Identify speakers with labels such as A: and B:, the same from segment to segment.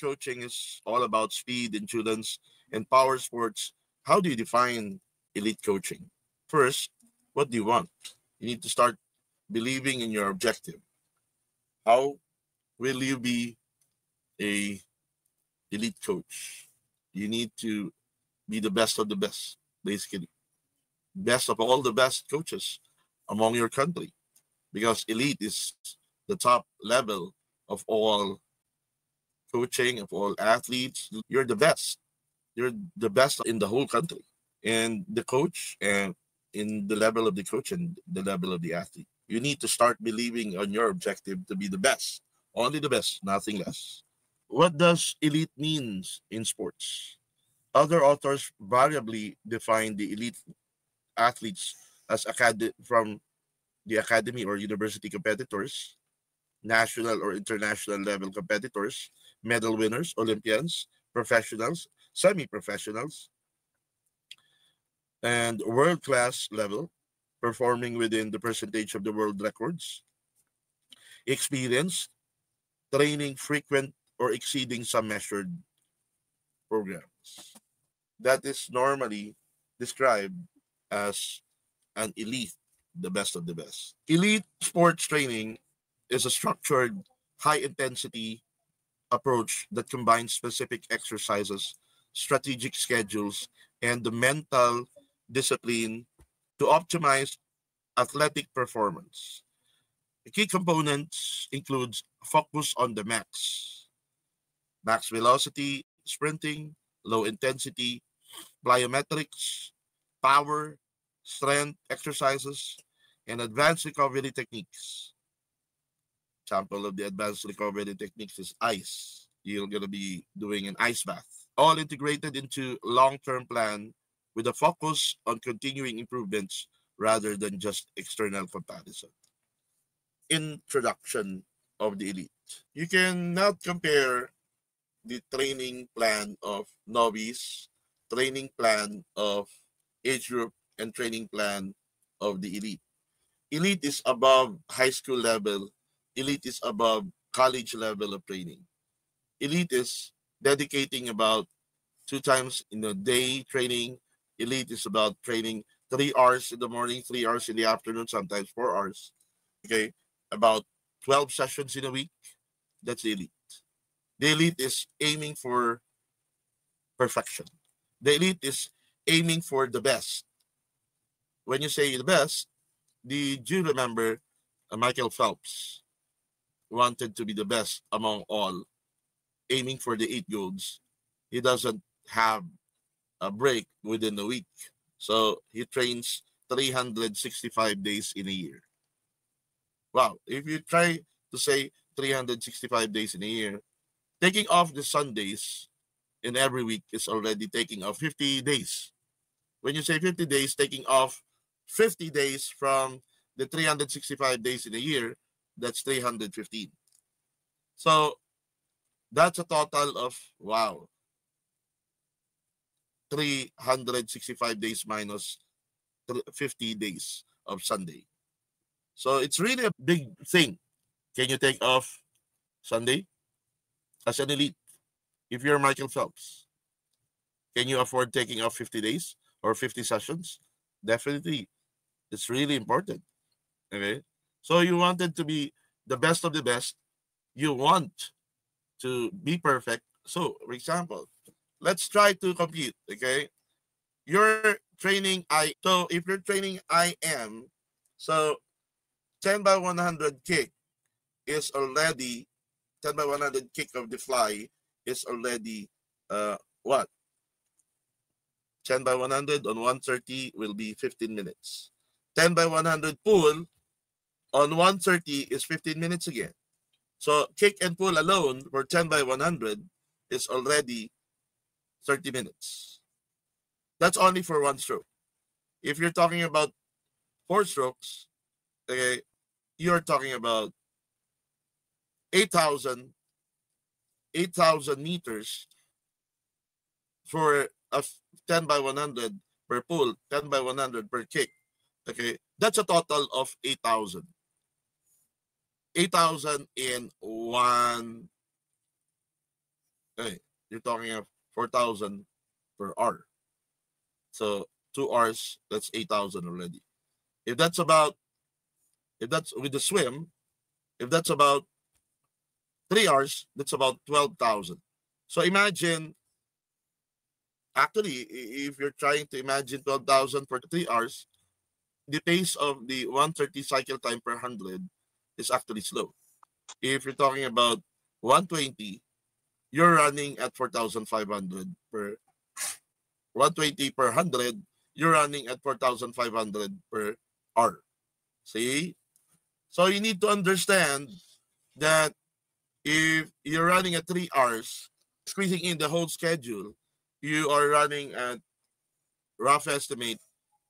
A: elite coaching is all about speed, endurance, and power sports. How do you define elite coaching? First, what do you want? You need to start believing in your objective. How will you be a elite coach? You need to be the best of the best, basically. Best of all the best coaches among your country. Because elite is the top level of all coaching, of all athletes. You're the best. You're the best in the whole country. And the coach and in the level of the coach and the level of the athlete. You need to start believing on your objective to be the best. Only the best, nothing less. What does elite means in sports? Other authors variably define the elite athletes as from the academy or university competitors, national or international level competitors, medal winners, Olympians, professionals, semi professionals, and world class level, performing within the percentage of the world records, experience, training frequent or exceeding some measured programs. That is normally described as an elite, the best of the best. Elite sports training is a structured, high intensity approach that combines specific exercises, strategic schedules, and the mental discipline to optimize athletic performance. The key components includes focus on the max velocity, sprinting, low intensity, plyometrics, power, strength exercises, and advanced recovery techniques. Example of the advanced recovery techniques is ice. You're going to be doing an ice bath. All integrated into long-term plan with a focus on continuing improvements rather than just external comparison. Introduction of the elite. You cannot compare the training plan of novice, training plan of age group, and training plan of the elite. Elite is above high school level. Elite is above college level of training. Elite is dedicating about 2 times in a day training. Elite is about training 3 hours in the morning, 3 hours in the afternoon, sometimes 4 hours. Okay, about 12 sessions in a week. That's the elite. The elite is aiming for perfection. The elite is aiming for the best. When you say the best, did you remember Michael Phelps wanted to be the best among all, aiming for the 8 golds. He doesn't have a break within a week. So he trains 365 days in a year. Wow. If you try to say 365 days in a year, taking off the Sundays in every week is already taking off 50 days. When you say 50 days, taking off 50 days from the 365 days in a year, that's 315. So that's a total of, wow, 365 days minus 50 days of Sunday. So it's really a big thing. Can you take off Sunday as an elite? If you're Michael Phelps, can you afford taking off 50 days or 50 sessions? Definitely. It's really important. Okay. So you wanted to be the best of the best. You want to be perfect. So, for example, let's try to compute. Okay. You're training so if you're training IM, so 10 by 100 kick is already 10 by 100 kick of the fly is already what? 10 by 100 on 130 will be 15 minutes. 10 by 100 pull on 130 is 15 minutes again. So kick and pull alone for 10 by 100 is already 30 minutes. That's only for one stroke. If you're talking about 4 strokes, okay, you're talking about 8,000 meters for a 10 by 100 per pull, 10 by 100 per kick. Okay, that's a total of 8,000. 8,000 in one Okay, you're talking of 4,000 per hour. So 2 hours, that's 8,000 already. If that's about, if that's with the swim, if that's about 3 hours, that's about 12,000. So imagine, actually, if you're trying to imagine 12,000 for 3 hours, the pace of the 130 cycle time per 100 is actually slow. If you're talking about 120, you're running at 4,500 per 120 per 100, you're running at 4,500 per hour. See? So you need to understand that if you're running at 3 hours, squeezing in the whole schedule, you are running at rough estimate,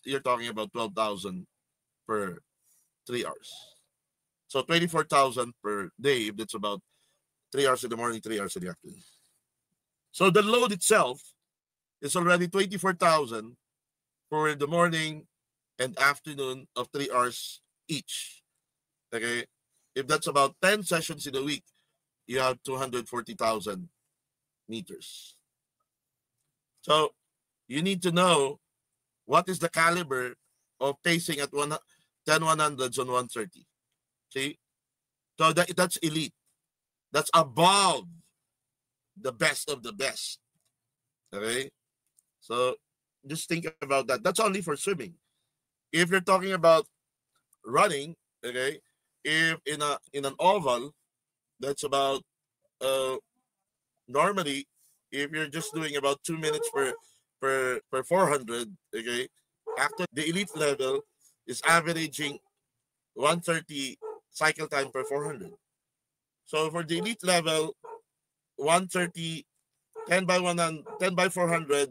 A: you're talking about 12,000 per 3 hours. So 24,000 per day, that's about 3 hours in the morning, 3 hours in the afternoon. So the load itself is already 24,000 for the morning and afternoon of 3 hours each. Okay. If that's about 10 sessions in a week, you have 240,000 meters. So you need to know what is the caliber of pacing at 10 100s on 130. See? So that's elite. That's above the best of the best. Okay? So just think about that. That's only for swimming. If you're talking about running, okay, if in an oval, that's about normally if you're just doing about 2 minutes per 400, okay, after the elite level is averaging 130 cycle time per 400. So for the elite level, 130, 10 by 100, 10 by 400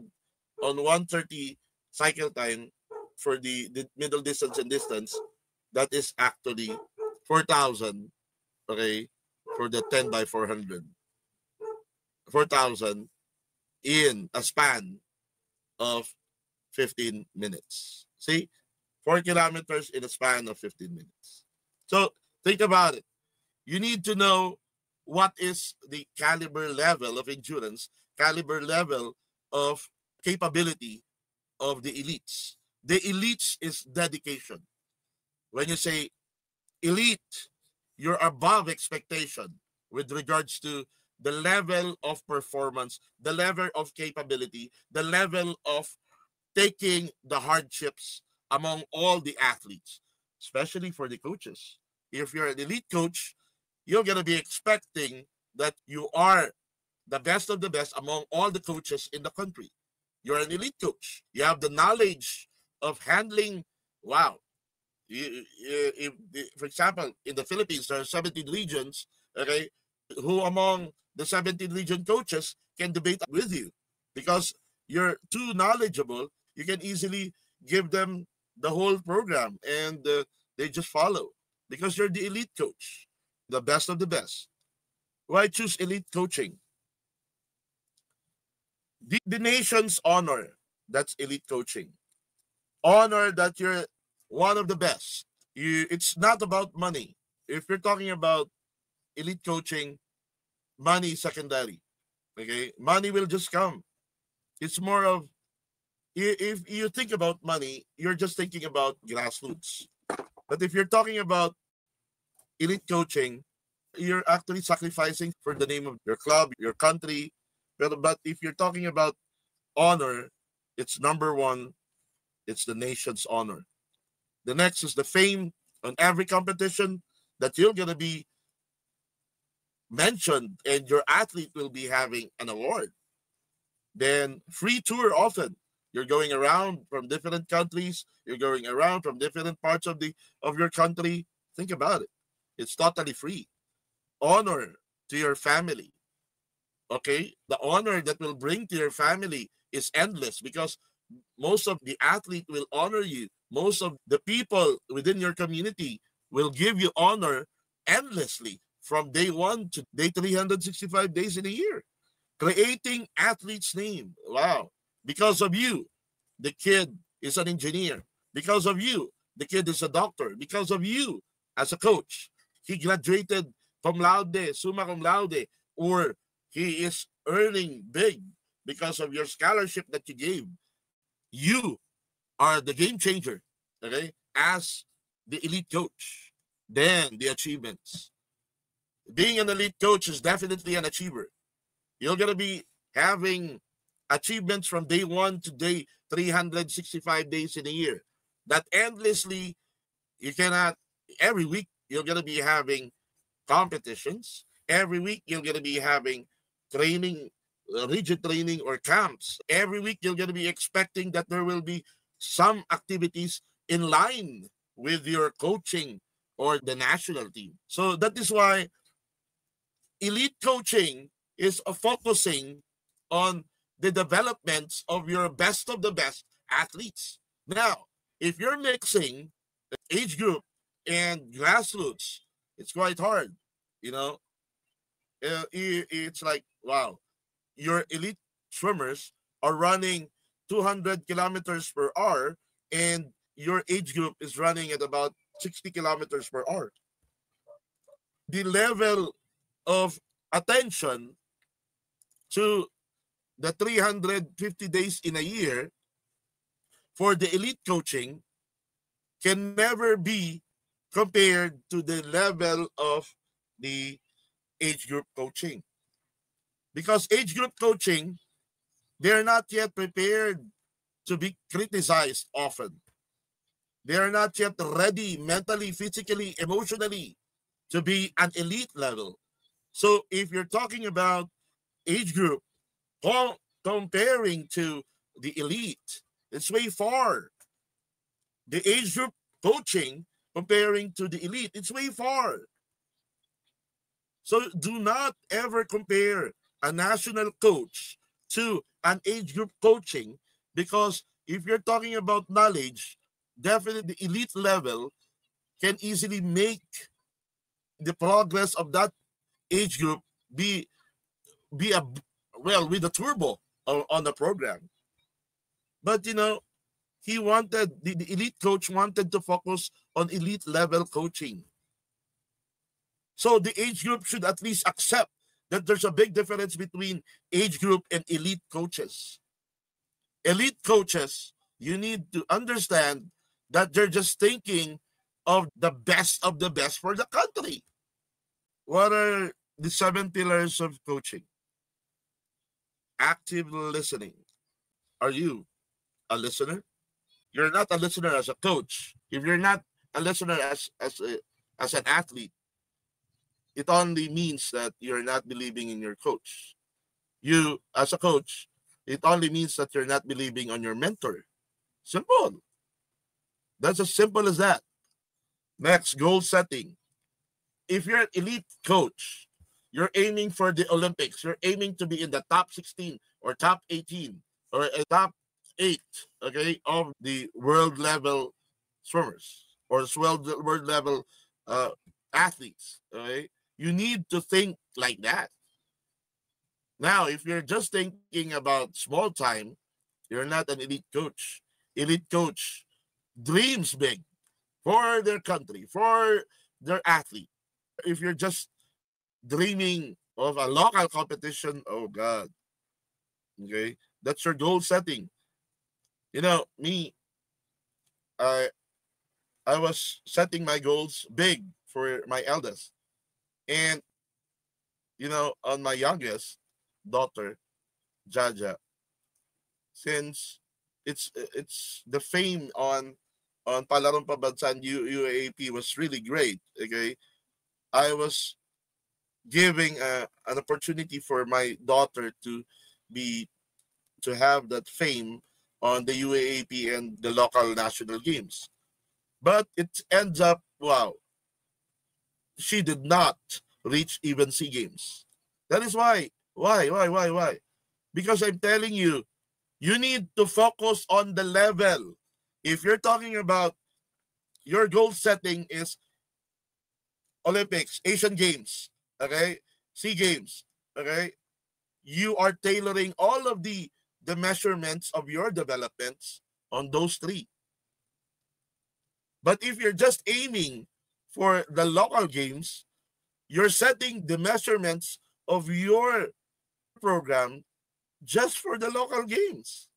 A: on 130 cycle time for the middle distance and distance, that is actually 4,000, okay, for the 10 by 400. 4,000 in a span of 15 minutes. See? 4 kilometers in a span of 15 minutes. So think about it. You need to know what is the caliber level of endurance, caliber level of capability of the elites. The elites is dedication. When you say elite, you're above expectation with regards to the level of performance, the level of capability, the level of taking the hardships among all the athletes, especially for the coaches. If you're an elite coach, you're going to be expecting that you are the best of the best among all the coaches in the country. You're an elite coach. You have the knowledge of handling, wow. For example, in the Philippines, there are 17 regions, okay? Who among the 17 region coaches can debate with you because you're too knowledgeable. You can easily give them the whole program and they just follow because you're the elite coach, the best of the best. Why choose elite coaching? The nation's honor, that's elite coaching. Honor that you're one of the best. It's not about money. If you're talking about elite coaching, money is secondary. Okay, money will just come. It's more of, if you think about money, you're just thinking about grassroots. But if you're talking about elite coaching, you're actually sacrificing for the name of your club, your country. But if you're talking about honor, it's number one, it's the nation's honor. The next is the fame on every competition that you're going to be mentioned and your athlete will be having an award. Then free tour often. You're going around from different countries. You're going around from different parts of your country. Think about it. It's totally free. Honor to your family. Okay? The honor that will bring to your family is endless because most of the athlete will honor you. Most of the people within your community will give you honor endlessly from day one to day 365 days in a year. Creating athlete's name. Wow. Because of you, the kid is an engineer. Because of you, the kid is a doctor. Because of you, as a coach, he graduated cum laude, summa cum laude, or He is earning big because of your scholarship that you gave. You are the game changer, okay, as the elite coach. Then the achievements. Being an elite coach is definitely an achiever. You're going to be having achievements from day one to day 365 days in a year. That endlessly, you cannot, every week, you're going to be having competitions. Every week, you're going to be having training, rigid training or camps. Every week, you're going to be expecting that there will be some activities in line with your coaching or the national team. So that is why elite coaching is focusing on the developments of your best of the best athletes. Now, if you're mixing age group and grassroots, it's quite hard. You know, it's like, wow, your elite swimmers are running 200 kilometers per hour, and your age group is running at about 60 kilometers per hour. The level of attention to the 350 days in a year for the elite coaching can never be compared to the level of the age group coaching. Because age group coaching, they're not yet prepared to be criticized often. They are not yet ready mentally, physically, emotionally to be an elite level. So if you're talking about age group comparing to the elite, it's way far. The age group coaching comparing to the elite, it's way far. So do not ever compare a national coach to an age group coaching, because if you're talking about knowledge, definitely the elite level can easily make the progress of that age group be a, well, with a turbo on the program. But he wanted the elite coach wanted to focus on elite level coaching. So the age group should at least accept that there's a big difference between age group and elite coaches. Elite coaches, you need to understand that they're just thinking of the best for the country. What are the 7 pillars of coaching? Active listening. Are you a listener? You're not a listener as a coach. If you're not a listener as an athlete, it only means that you're not believing in your coach. You, as a coach, it only means that you're not believing on your mentor. Simple. That's as simple as that. Next, goal setting. If you're an elite coach, you're aiming for the Olympics. You're aiming to be in the top 16 or top 18 or a top 8, okay, of the world level swimmers or world level athletes. Okay, you need to think like that. Now, if you're just thinking about small time, you're not an elite coach. Elite coach dreams big for their country, for their athlete. If you're just dreaming of a local competition, oh God, okay, that's your goal setting. Me, I I was setting my goals big for my eldest, and on my youngest daughter, Jaja, since it's the fame on Palarong Pabansan UAAP was really great. Okay, I was giving an opportunity for my daughter be to have that fame on the UAAP and the local national games. But it ends up, wow, she did not reach even SEA Games. That is why. Why? Because I'm telling you, you need to focus on the level. If you're talking about your goal setting is Olympics, Asian Games, okay, SEA Games, okay, you are tailoring all of the measurements of your developments on those three. But if you're just aiming for the local games, you're setting the measurements of your program just for the local games,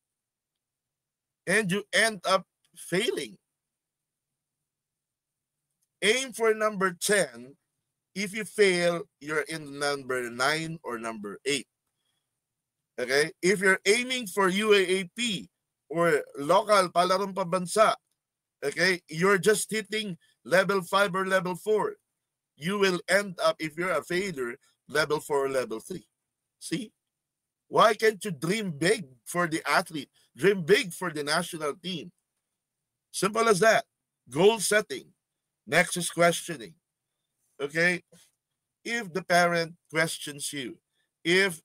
A: and you end up failing. Aim for number 10. If you fail, you're in number 9 or number 8. Okay? If you're aiming for UAAP or local palarong pambansa, okay, you're just hitting level 5 or level 4. You will end up, if you're a failure, level 4 or level 3. See? Why can't you dream big for the athlete? Dream big for the national team. Simple as that. Goal setting. Next is questioning. Okay? If the parent questions you, if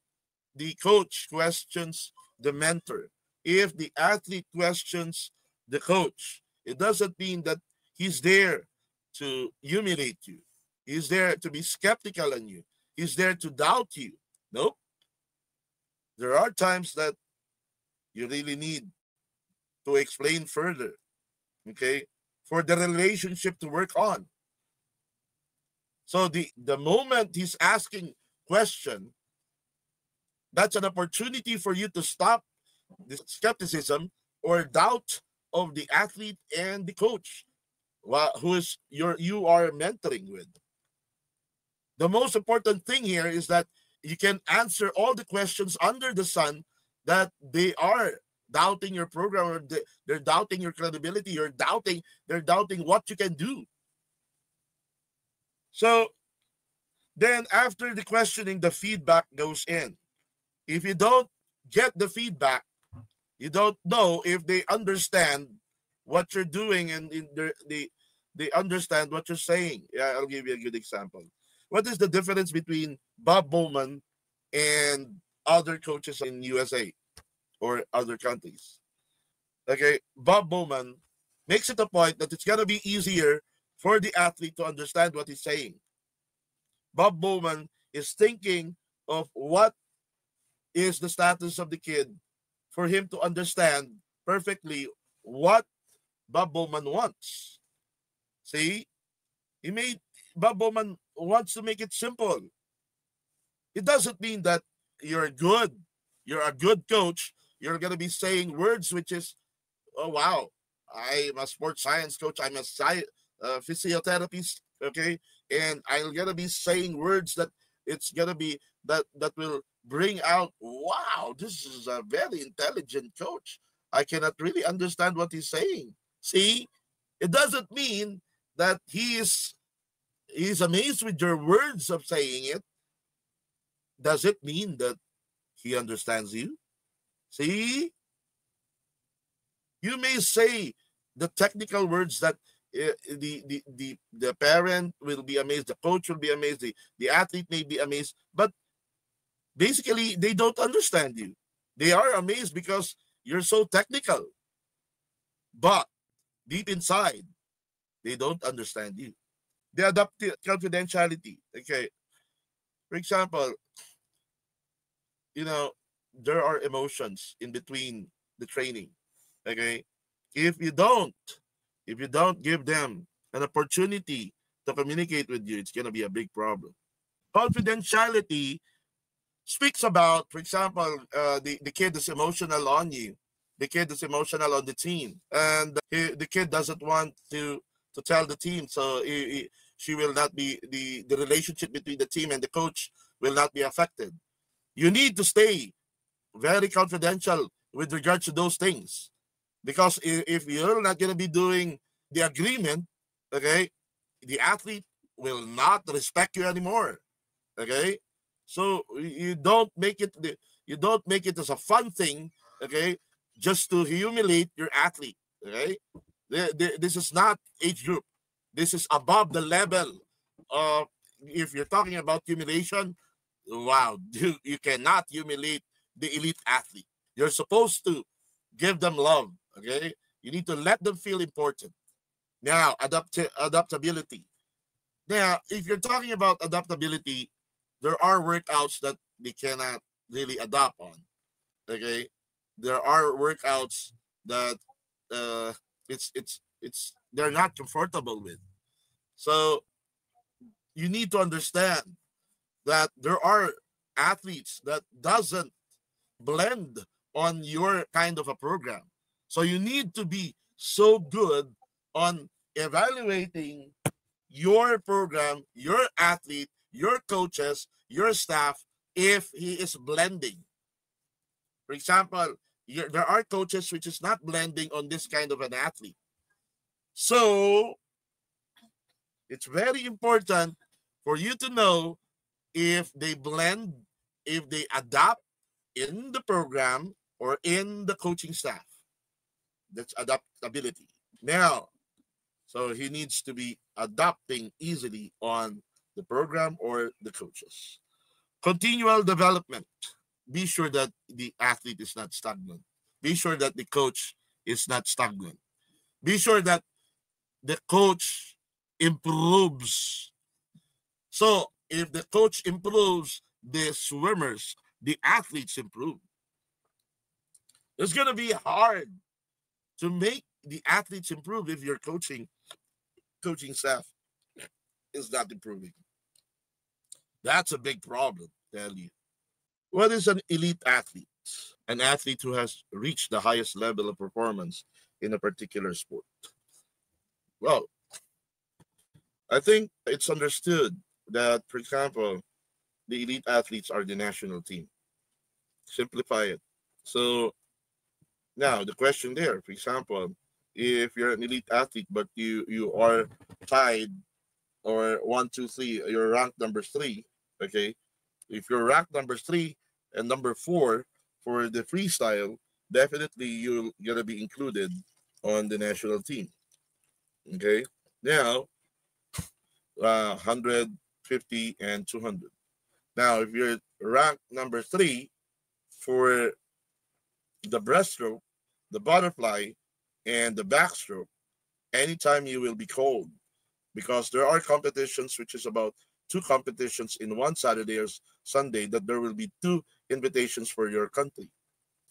A: the coach questions the mentor, if the athlete questions the coach, it doesn't mean that he's there to humiliate you. He's there to be skeptical on you. He's there to doubt you. Nope. There are times that you really need to explain further, okay, for the relationship to work on. So the moment he's asking question, that's an opportunity for you to stop the skepticism or doubt of the athlete and the coach who is you are mentoring with. The most important thing here is that you can answer all the questions under the sun that they are doubting your program, or they're doubting your credibility, they're doubting what you can do. So then after the questioning, the feedback goes in. If you don't get the feedback, you don't know if they understand what you're doing, and they understand what you're saying. Yeah, I'll give you a good example. What is the difference between Bob Bowman and other coaches in USA or other countries? Okay, Bob Bowman makes it a point that it's going to be easier for the athlete to understand what he's saying. Bob Bowman is thinking of what is the status of the kid for him to understand perfectly what Bob Bowman wants. See, Bob Bowman wants to make it simple. It doesn't mean that you're a good coach. You're going to be saying words which is, oh wow, I'm a sports science coach, I'm a physiotherapist, okay, and I'm gonna be saying words that it's gonna be that will bring out, wow, this is a very intelligent coach. I cannot really understand what he's saying. See, it doesn't mean that he's amazed with your words of saying it. Does it mean that he understands you? See, you may say the technical words that the parent will be amazed, the coach will be amazed, the athlete may be amazed, but basically they don't understand you. They are amazed because you're so technical, but deep inside they don't understand you. The adaptive confidentiality. Okay, for example, you know, there are emotions in between the training. Okay, if you don't give them an opportunity to communicate with you, it's going to be a big problem. Confidentiality speaks about, for example, the kid is emotional on you, the kid is emotional on the team, and the kid doesn't want to tell the team, so she will not be, the relationship between the team and the coach will not be affected. You need to stay very confidential with regards to those things, because if you're not going to be doing the agreement, okay, the athlete will not respect you anymore. Okay, so you don't make it as a fun thing, okay, just to humiliate your athlete. Okay, this is not age group. This is above the level of, if you're talking about humiliation, wow, you cannot humiliate the elite athlete. You're supposed to give them love. Okay, you need to let them feel important. Now, adaptability. Now, if you're talking about adaptability, there are workouts that they cannot really adapt on. Okay, there are workouts that it's they're not comfortable with. So you need to understand that there are athletes that doesn't blend on your kind of a program. So you need to be so good on evaluating your program, your athlete, your coaches, your staff, if he is blending. For example, there are coaches which is not blending on this kind of an athlete. So it's very important for you to know if they blend, if they adapt in the program or in the coaching staff. That's adaptability. Now, so he needs to be adapting easily on the program or the coaches. Continual development. Be sure that the athlete is not stagnant. Be sure that the coach is not stagnant. Be sure that the coach improves. So if the coach improves, the swimmers, the athletes improve. It's going to be hard to make the athletes improve if your coaching staff is not improving. That's a big problem, tell you. What is an elite athlete? An athlete who has reached the highest level of performance in a particular sport. Well, I think it's understood that, for example, the elite athletes are the national team. Simplify it. So now the question there, for example, if you're an elite athlete but you are tied or 1, 2, 3, you're ranked number 3, okay? If you're ranked number 3 and number 4 for the freestyle, definitely you're gonna be included on the national team. Okay, now 100, 50, and 200. Now, if you're ranked number 3 for the breaststroke, the butterfly, and the backstroke, anytime you will be called, because there are competitions which is about 2 competitions in one Saturday or Sunday, that there will be 2 invitations for your country.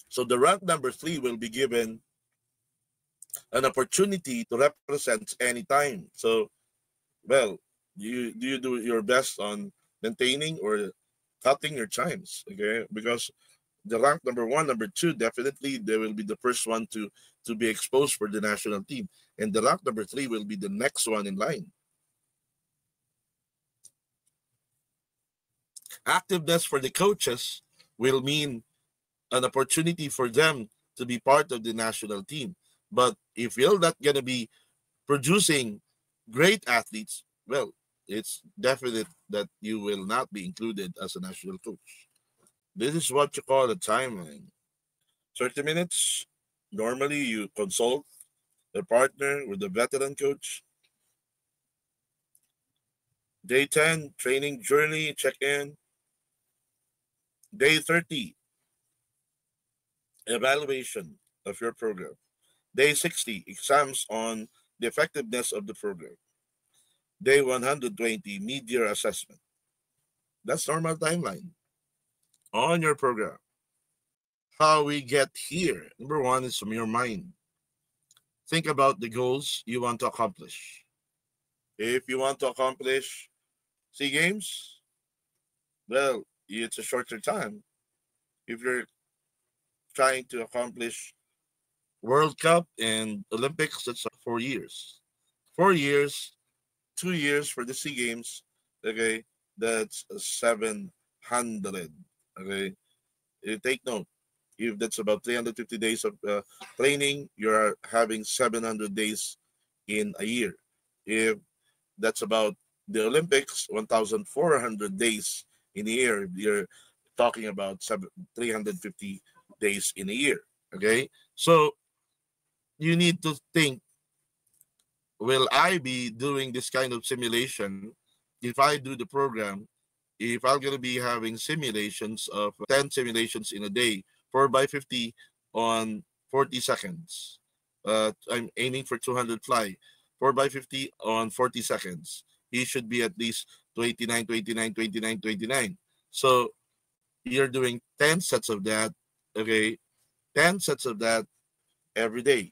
A: So the rank number 3 will be given an opportunity to represent anytime. So, well, you do your best on maintaining or cutting your times, okay? Because the rank number 1, number 2, definitely they will be the first one to be exposed for the national team, and the rank number 3 will be the next one in line. Activeness for the coaches will mean an opportunity for them to be part of the national team. But if you're not going to be producing great athletes, well, it's definite that you will not be included as a national coach. This is what you call a timeline. 30 minutes. Normally, you consult a partner with a veteran coach. Day 10, training journey, check-in. Day 30, evaluation of your program. Day 60, exams on the effectiveness of the program. Day 120, mid-year assessment. That's normal timeline on your program. How we get here. Number 1 is from your mind. Think about the goals you want to accomplish. If you want to accomplish SEA Games, well, it's a shorter time. If you're trying to accomplish World Cup and Olympics, that's 4 years. 4 years, 2 years for the SEA Games, okay, that's 700, okay. You take note, if that's about 350 days of training, you're having 700 days in a year. If that's about the Olympics, 1,400 days in a year, you're talking about 350 days in a year, okay. So you need to think, will I be doing this kind of simulation if I do the program, if I'm going to be having simulations of 10 simulations in a day, 4 by 50 on 40 seconds. I'm aiming for 200 fly, 4 by 50 on 40 seconds. He should be at least 29, 29, 29, 29. So you're doing 10 sets of that, okay? 10 sets of that every day.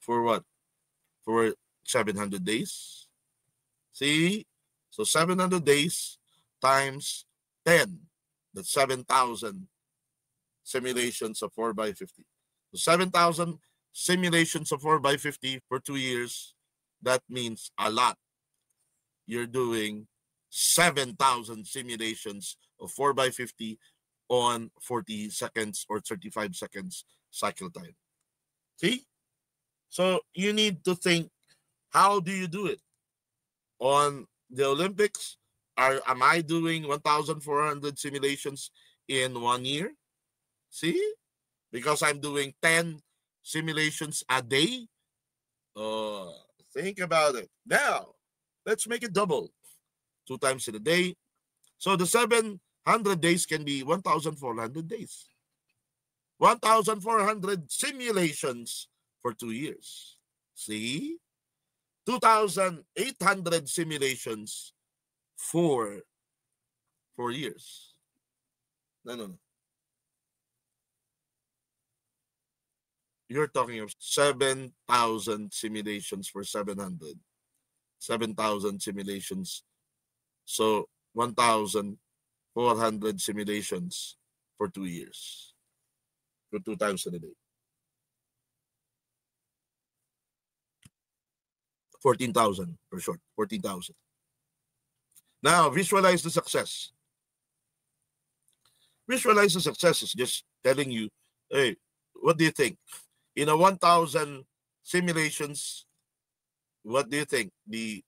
A: For what? For 700 days. See? So 700 days times 10. That's 7,000 simulations of 4x50. So 7,000 simulations of 4x50 for 2 years, that means a lot. You're doing 7,000 simulations of 4x50 on 40 seconds or 35 seconds cycle time. See? So you need to think, how do you do it? On the Olympics, am I doing 1,400 simulations in 1 year? See? Because I'm doing 10 simulations a day. Think about it. Now, let's make it double. 2 times in a day. So the 700 days can be 1,400 days. 1,400 simulations for 2 years. See? 2,800 simulations for 4 years. No. You're talking of 7,000 simulations for 700. 7,000 simulations. So 1,400 simulations for 2 years. For 2 times in a day. 14,000 for short. 14,000. Now, visualize the success. Visualize the success is just telling you, hey, what do you think? In a 1,000 simulations, what do you think? The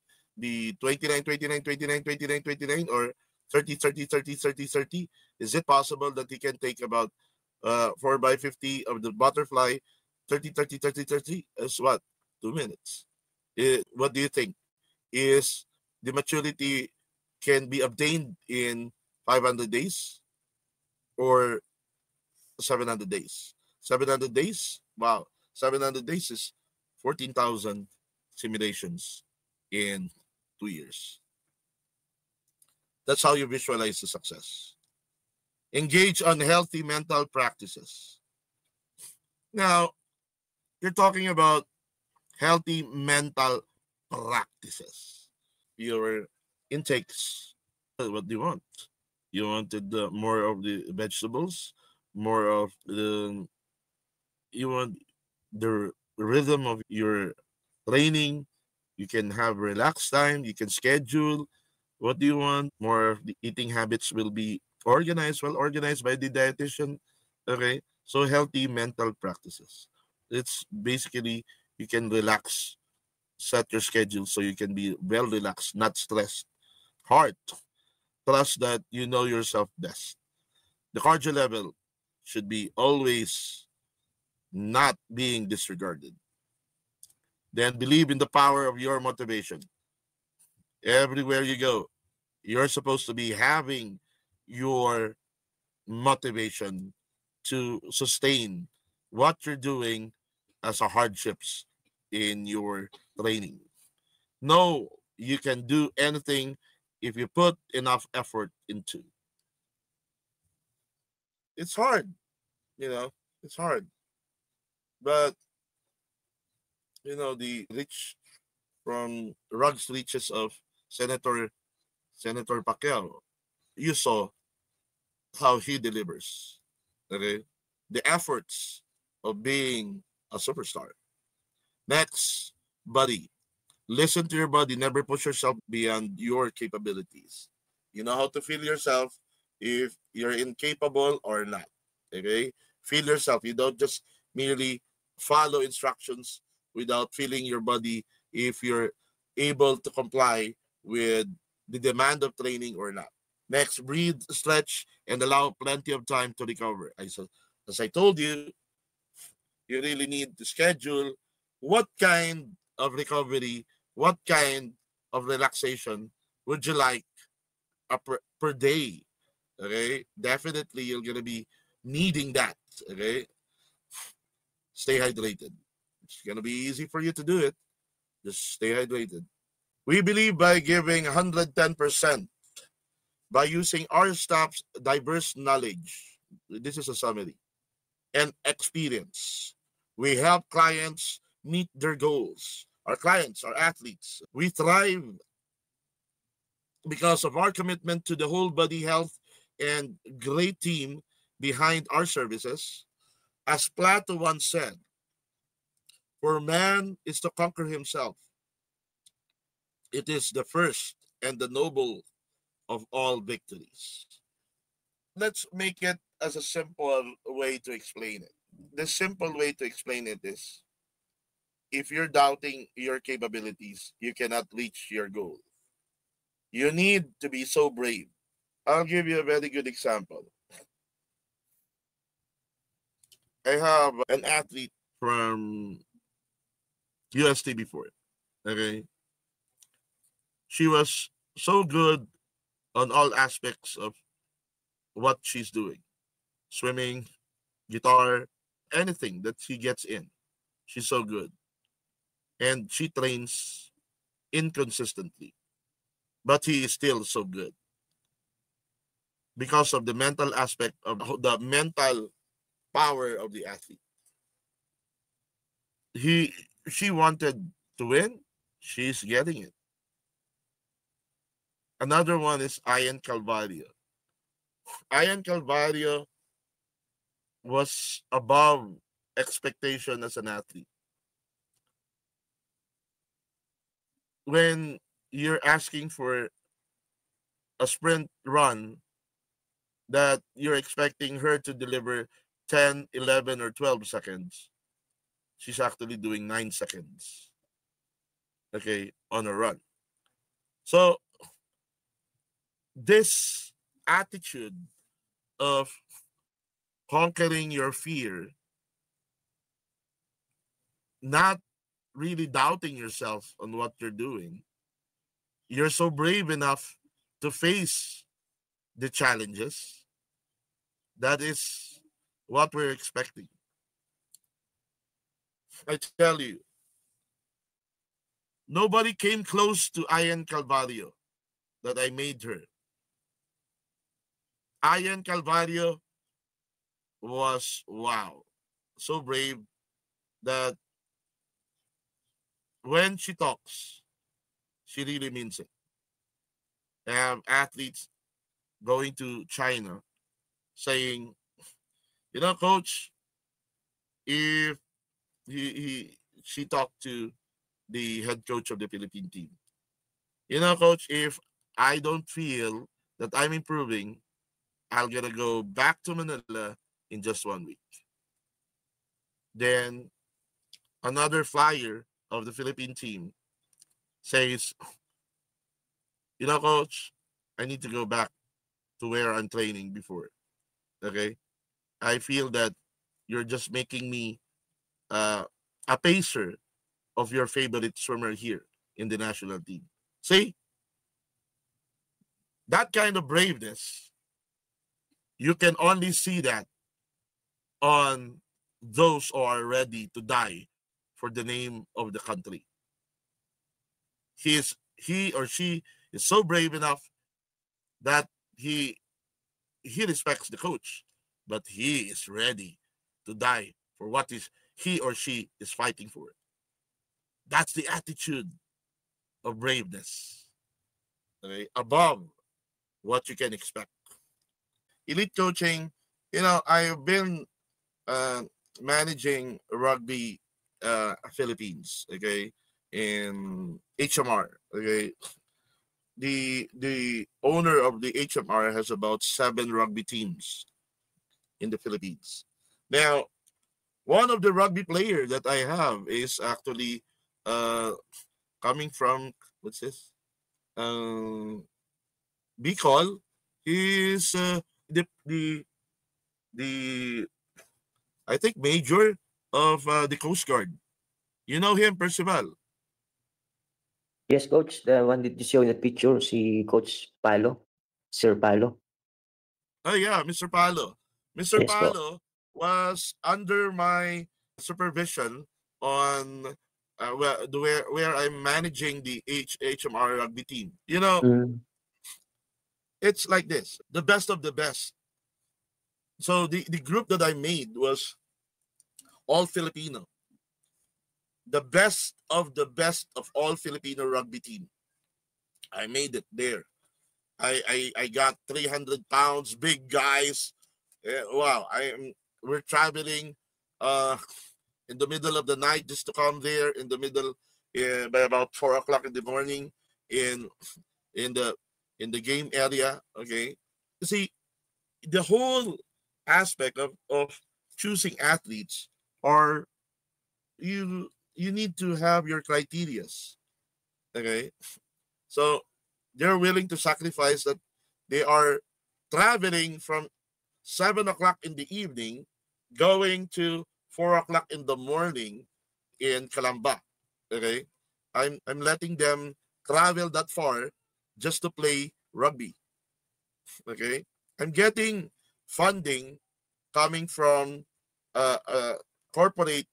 A: 29, 29, 29, 29, 29, or 30, 30, 30, 30, 30? Is it possible that you can take about 4x50 of the butterfly, 30, 30, 30, 30? As what? 2 minutes. What do you think? Is the maturity can be obtained in 500 days or 700 days? 700 days? Wow. 700 days is 14,000 simulations in 2 years. That's how you visualize the success. Engage on healthy mental practices. Now, you're talking about healthy mental practices. Your intakes. What do you want? You wanted more of the vegetables, more of the. You want the rhythm of your training. You can have relaxed time. You can schedule. What do you want? More of the eating habits will be organized, well organized by the dietitian. Okay, so healthy mental practices. It's basically you can relax, set your schedule so you can be well relaxed, not stressed. Heart, trust that you know yourself best. The cardio level should be always not being disregarded. Then believe in the power of your motivation. Everywhere you go, you're supposed to be having your motivation to sustain what you're doing as a hardships in your training. No, you can do anything if you put enough effort into. It's hard, you know, it's hard. But the reach from rugs reaches of Senator Pacquiao, you saw how he delivers. Okay, the efforts of being a superstar. Next, body. Listen to your body. Never push yourself beyond your capabilities. You know how to feel yourself if you're incapable or not. Okay, feel yourself. You don't just merely follow instructions without feeling your body if you're able to comply with the demand of training or not. Next, breathe, stretch, and allow plenty of time to recover. As I told you, you really need to schedule what kind of recovery, what kind of relaxation would you like per day. Okay, definitely you're gonna be needing that. Okay, stay hydrated. It's gonna be easy for you to do it. Just stay hydrated. We believe by giving 110%, by using our staff's diverse knowledge, this is a summary, and experience, we help clients meet their goals. Our clients, our athletes, we thrive because of our commitment to the whole body health and great team behind our services. As Plato once said, for man is to conquer himself. It is the first and the noble of all victories. Let's make it as a simple way to explain it. The simple way to explain it is, if you're doubting your capabilities, you cannot reach your goal. You need to be so brave. I'll give you a very good example. I have an athlete from UST before. Okay. She was so good on all aspects of what she's doing: swimming, guitar, anything that she gets in. She's so good. And she trains inconsistently, but he is still so good because of the mental aspect of the mental power of the athlete. He She wanted to win, she's getting it. Another one is Ian Calvario. Ian Calvario was above expectation as an athlete. When you're asking for a sprint run that you're expecting her to deliver 10, 11, or 12 seconds, she's actually doing 9 seconds, okay, on a run. So, this attitude of conquering your fear, not really doubting yourself on what you're doing, you're so brave enough to face the challenges. That is what we're expecting. I tell you, nobody came close to Ian Calvario that I made her. Ian Calvario was wow, so brave that when she talks, she really means it. I have athletes going to China saying, coach, if he she talked to the head coach of the Philippine team, coach, if I don't feel that I'm improving, I'll gonna go back to Manila in just 1 week. Then another flyer of the Philippine team says, coach, I need to go back to where I'm training before. Okay. I feel that you're just making me a pacer of your favorite swimmer here in the national team. See, that kind of braveness, you can only see that on those who are ready to die for the name of the country. He or she is so brave enough that he respects the coach, but he is ready to die for what is he or she is fighting for. That's the attitude of braveness, okay, above what you can expect. Elite coaching, I've been uh, managing rugby Philippines, okay, in HMR, okay. The owner of the HMR has about 7 rugby teams in the Philippines. Now, one of the rugby player that I have is actually uh, coming from, what's this? Um, Bicol. He's the I think major of the Coast Guard. You know him, Percival.
B: Yes, coach. The one that you show in the picture, si Coach Palo, Sir Palo.
A: Oh yeah, Mr. Palo. Mr.
B: Yes po.
A: Palo was under my supervision on where I'm managing the HMR rugby team.
B: Mm.
A: It's like this: the best of the best. So the group that I made was all Filipino, the best of all Filipino rugby team. I made it there. I got 300 pounds, big guys. Wow, we're traveling in the middle of the night just to come there in the middle by about 4 o'clock in the morning in in the in the game area. Okay, you see, the whole aspect of choosing athletes are you need to have your criterias. Okay, so they're willing to sacrifice that. They are traveling from 7 o'clock in the evening going to 4 o'clock in the morning in Calamba. Okay, I'm letting them travel that far just to play rugby. Okay, I'm getting funding coming from a corporate,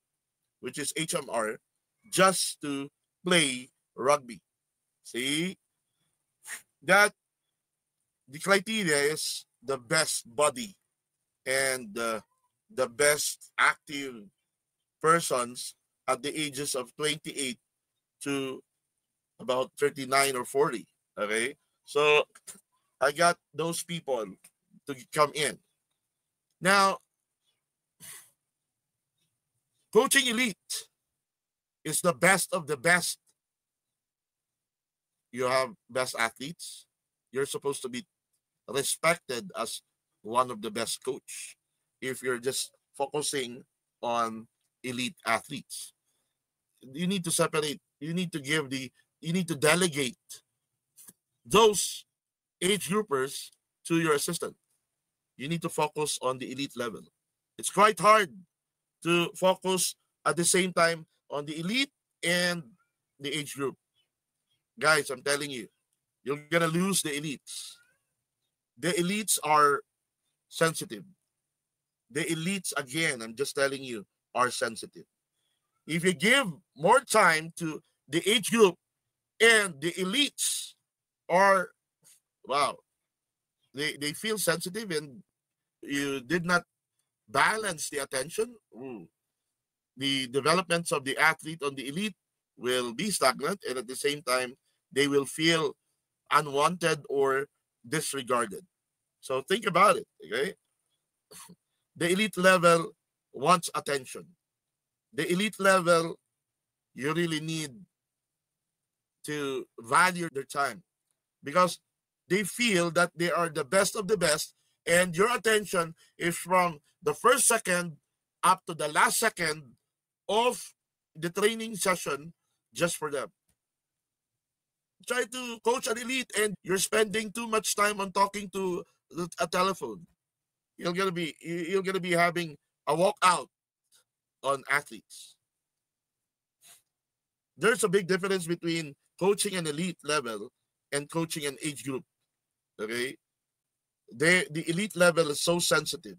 A: which is HMR, just to play rugby. See that the criteria is the best body and the best active persons at the ages of 28 to about 39 or 40. Okay, so I got those people to come in. Now, coaching elite is the best of the best. You have best athletes. You're supposed to be respected as one of the best coach if you're just focusing on elite athletes. You need to separate. You need to delegate those age groupers to your assistant. You need to focus on the elite level. It's quite hard to focus at the same time on the elite and the age group. Guys, I'm telling you, you're gonna lose the elites. The elites are sensitive. The elites, again, I'm just telling you, are sensitive. If you give more time to the age group and the elites are, wow, they feel sensitive and you did not balance the attention, the developments of the athlete on the elite will be stagnant, and at the same time, they will feel unwanted or disregarded. So think about it, okay? The elite level wants attention. The elite level, you really need to value their time because they feel that they are the best of the best, and your attention is from the first second up to the last second of the training session just for them. Try to coach an elite and you're spending too much time on talking to a telephone. You're gonna be having a walkout on athletes. There's a big difference between coaching an elite level and coaching an age group. Okay, the elite level is so sensitive.